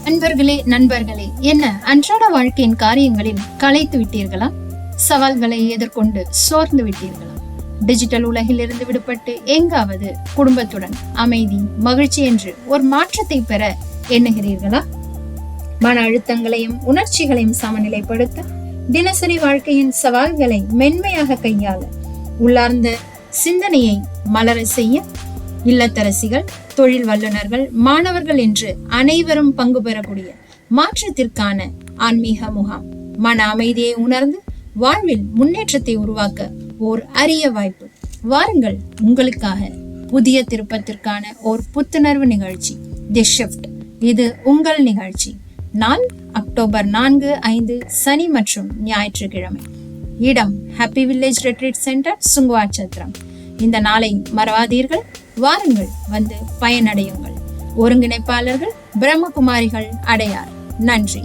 அன்பர்களே, நண்பர்களே, என்ன அன்றாட வாழ்க்கையின் காரியங்களில் களைத்து விட்டீர்களா? சவால்களை எதிர்கொண்டு சோர்ந்து விட்டீர்களா? டிஜிட்டல் உலகில் இருந்து விடுபட்டு எங்காவது குடும்பத்துடன் அமைதி, மகிழ்ச்சி என்று ஒரு மாற்றத்தை பெற எண்ணுகிறீர்களா? மன அழுத்தங்களையும் உணர்ச்சிகளையும் சமநிலைப்படுத்த, தினசரி வாழ்க்கையின் சவால்களை மென்மையாக கையாள, உள்ளார்ந்த சிந்தனையை மலர செய்ய, இல்லத்தரசிகள், தொழில் வல்லுநர்கள், மாணவர்கள் என்று அனைவரும் பங்கு பெறக்கூடிய மாற்றத்திற்கான ஆன்மீக முகாம். மன அமைதியை உணர்ந்து வாழ்வில் முன்னேற்றத்தை உருவாக்க ஓர் அரிய வாய்ப்பு. வாருங்கள், உங்களுக்காக புதிய திருப்பத்திற்கான ஓர் புத்துணர்வு நிகழ்ச்சி, தி ஷிஃப்ட். இது உங்கள் நிகழ்ச்சி. நாள் அக்டோபர் 4, 5 சனி மற்றும் ஞாயிற்றுக்கிழமை. இடம் happy village retreat centre, Sunguvarchatram. இந்த நாளை மறவாதீர்கள். வாருங்கள், வந்து பயனடையுங்கள். ஒருங்கிணைப்பாளர்கள் பிரம்மகுமாரிகள், அடையார். நன்றி.